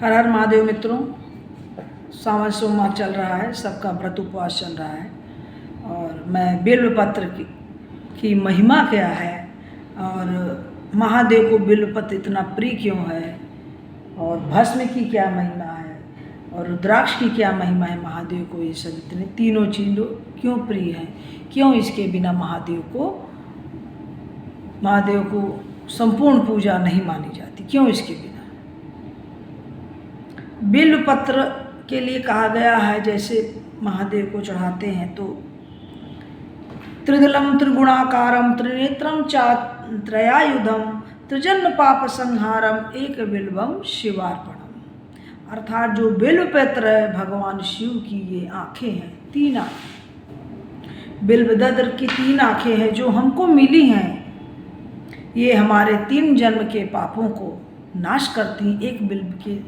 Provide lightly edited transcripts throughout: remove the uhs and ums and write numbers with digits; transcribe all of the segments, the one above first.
हर हर महादेव मित्रों, सावन सोमवार चल रहा है, सबका व्रत उपवास चल रहा है। और मैं बिल्वपत्र की महिमा क्या है और महादेव को बिल्वपत्र इतना प्रिय क्यों है और भस्म की क्या महिमा है और रुद्राक्ष की क्या महिमा है, महादेव को ये सब इतने तीनों चीज़ों क्यों प्रिय हैं, क्यों इसके बिना महादेव को संपूर्ण पूजा नहीं मानी जाती, क्यों इसके बिना। बिल्वपत्र के लिए कहा गया है, जैसे महादेव को चढ़ाते हैं तो त्रिदलम त्रिगुणाकारम त्रिनेत्रम त्रयायुधम त्रिजन्म पाप संहारम एक बिल्वम शिवार्पणम। अर्थात जो बिल्वपत्र है भगवान शिव की ये आँखें हैं, तीन आँखें, बिल्वदत्र की तीन आँखें हैं जो हमको मिली हैं। ये हमारे 3 जन्म के पापों को नाश करती। एक बिल्व के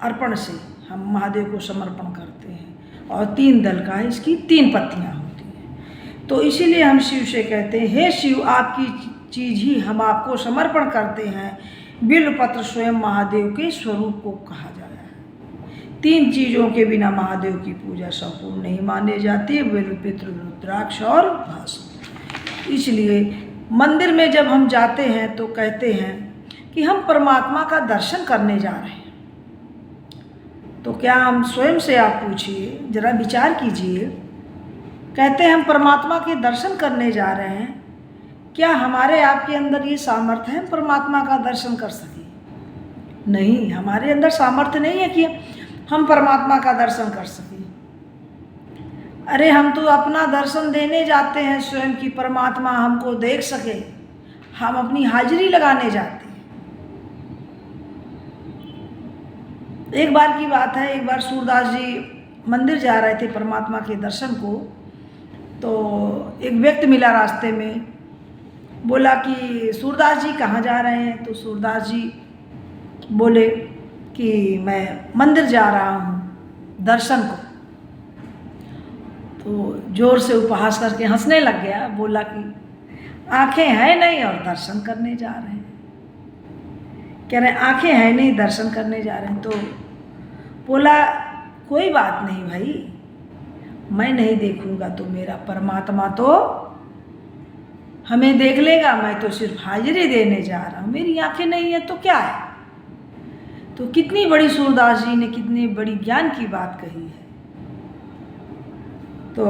अर्पण से हम महादेव को समर्पण करते हैं और 3 दल का है, इसकी 3 पत्तियां होती हैं। तो इसीलिए हम शिव से कहते हैं, हे शिव, आपकी चीज़ ही हम आपको समर्पण करते हैं। बिल्वपत्र स्वयं महादेव के स्वरूप को कहा जाता है। 3 चीज़ों के बिना महादेव की पूजा संपूर्ण नहीं मानी जाती, बिल्वपत्र, रुद्राक्ष और भस्म। इसलिए मंदिर में जब हम जाते हैं तो कहते हैं कि हम परमात्मा का दर्शन करने जा रहे हैं। तो क्या हम स्वयं से आप पूछिए, जरा विचार कीजिए, कहते हैं हम परमात्मा के दर्शन करने जा रहे हैं, क्या हमारे आपके अंदर ये सामर्थ्य है हम परमात्मा का दर्शन कर सकें? नहीं, हमारे अंदर सामर्थ्य नहीं है कि हम परमात्मा का दर्शन कर सकें। अरे हम तो अपना दर्शन देने जाते हैं स्वयं की परमात्मा हमको देख सके, हम अपनी हाजिरी लगाने जाते हैं। एक बार की बात है, एक बार सूरदास जी मंदिर जा रहे थे परमात्मा के दर्शन को, तो एक व्यक्ति मिला रास्ते में, बोला कि सूरदास जी कहाँ जा रहे हैं? तो सूरदास जी बोले कि मैं मंदिर जा रहा हूँ दर्शन को। तो जोर से उपहास करके हंसने लग गया, बोला कि आंखें हैं नहीं और दर्शन करने जा रहे हैं। कह रहे आंखें हैं नहीं, दर्शन करने जा रहे हैं। तो बोला कोई बात नहीं भाई, मैं नहीं देखूंगा तो मेरा परमात्मा तो हमें देख लेगा, मैं तो सिर्फ हाजिरी देने जा रहा हूँ, मेरी आंखें नहीं है तो क्या है। तो कितनी बड़ी सूरदास जी ने कितनी बड़ी ज्ञान की बात कही है। तो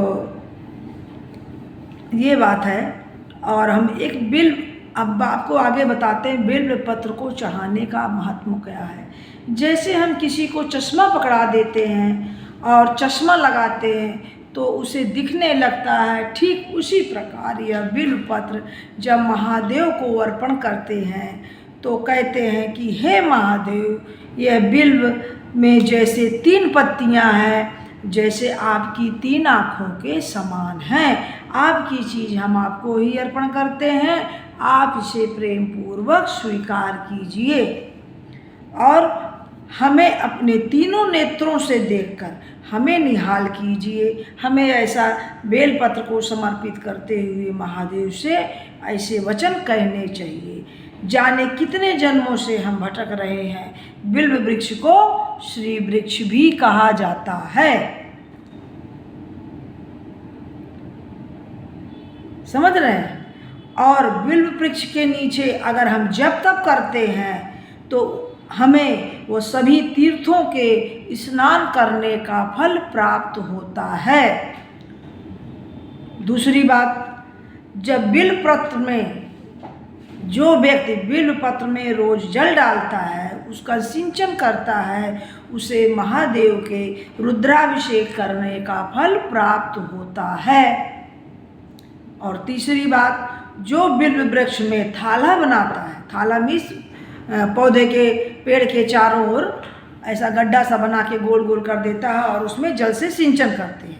ये बात है। और हम अब आपको आगे बताते हैं बिल्वपत्र को चढ़ाने का महत्व क्या है। जैसे हम किसी को चश्मा पकड़ा देते हैं और चश्मा लगाते हैं तो उसे दिखने लगता है, ठीक उसी प्रकार यह बिल्वपत्र जब महादेव को अर्पण करते हैं तो कहते हैं कि हे महादेव, यह बिल्व में जैसे 3 पत्तियां हैं, जैसे आपकी 3 आँखों के समान हैं। आपकी चीज़ हम आपको ही अर्पण करते हैं, आप इसे प्रेम पूर्वक स्वीकार कीजिए और हमें अपने तीनों नेत्रों से देखकर हमें निहाल कीजिए। हमें ऐसा बेलपत्र को समर्पित करते हुए महादेव से ऐसे वचन कहने चाहिए। जाने कितने जन्मों से हम भटक रहे हैं। बिल्व वृक्ष को श्री वृक्ष भी कहा जाता है। समझ रहे हैं? और बिल्व वृक्ष के नीचे अगर हम जप तप करते हैं तो हमें वो सभी तीर्थों के स्नान करने का फल प्राप्त होता है। दूसरी बात, जब बिल्वपत्र में जो व्यक्ति बिल्वपत्र में रोज जल डालता है, उसका सिंचन करता है, उसे महादेव के रुद्राभिषेक करने का फल प्राप्त होता है। और तीसरी बात, जो बिल्व वृक्ष में थाला बनाता है, थाला मीन्स पौधे के पेड़ के चारों ओर ऐसा गड्ढा सा बना के गोल गोल कर देता है और उसमें जल से सिंचन करते हैं,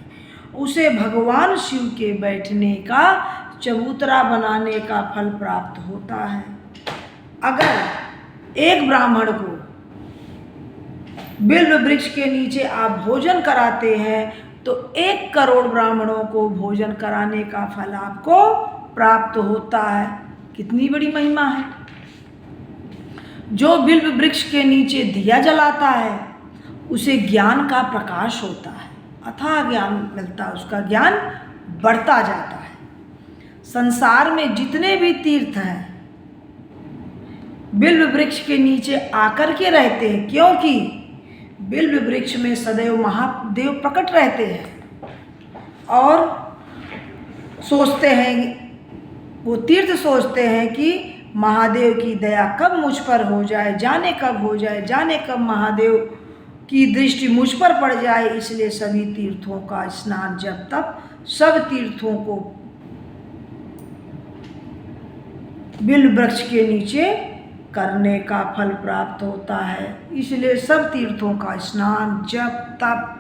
उसे भगवान शिव के बैठने का चबूतरा बनाने का फल प्राप्त होता है। अगर एक ब्राह्मण को बिल्व वृक्ष के नीचे आप भोजन कराते हैं तो 1 करोड़ ब्राह्मणों को भोजन कराने का फल आपको प्राप्त होता है। कितनी बड़ी महिमा है। जो बिल्व वृक्ष के नीचे दिया जलाता है उसे ज्ञान का प्रकाश होता है, अथाह ज्ञान मिलता है, उसका ज्ञान बढ़ता जाता है। संसार में जितने भी तीर्थ हैं बिल्व वृक्ष के नीचे आकर के रहते हैं, क्योंकि बिल्व वृक्ष में सदैव महादेव प्रकट रहते हैं और सोचते हैं, वो तीर्थ सोचते हैं कि महादेव की दया कब मुझ पर हो जाए, जाने कब हो जाए, जाने कब महादेव की दृष्टि मुझ पर पड़ जाए। इसलिए सभी तीर्थों का स्नान जब तप सब तीर्थों को बिल्व वृक्ष के नीचे करने का फल प्राप्त होता है। इसलिए सब तीर्थों का स्नान जप तप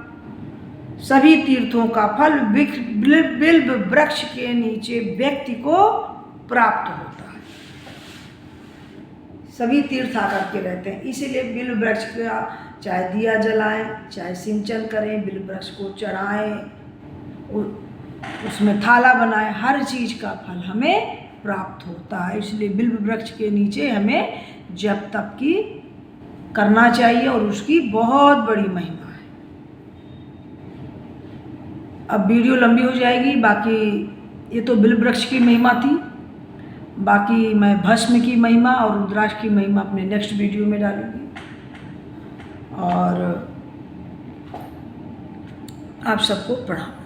सभी तीर्थों का फल बिल्व वृक्ष के नीचे व्यक्ति को प्राप्त होता है। सभी तीर्थ आकर के रहते हैं, इसीलिए बिल्व वृक्ष का चाहे दिया जलाएं, चाहे सिंचन करें, बिल्व वृक्ष को चढ़ाएं, उसमें थाला बनाएं, हर चीज़ का फल हमें प्राप्त होता है। इसलिए बिल्व वृक्ष के नीचे हमें जप तप की करना चाहिए और उसकी बहुत बड़ी महिमा है। अब वीडियो लंबी हो जाएगी, बाकी ये तो बिल्व वृक्ष की महिमा थी, बाकी मैं भस्म की महिमा और रुद्राक्ष की महिमा अपने नेक्स्ट वीडियो में डालूंगी। और आप सबको प्रणाम।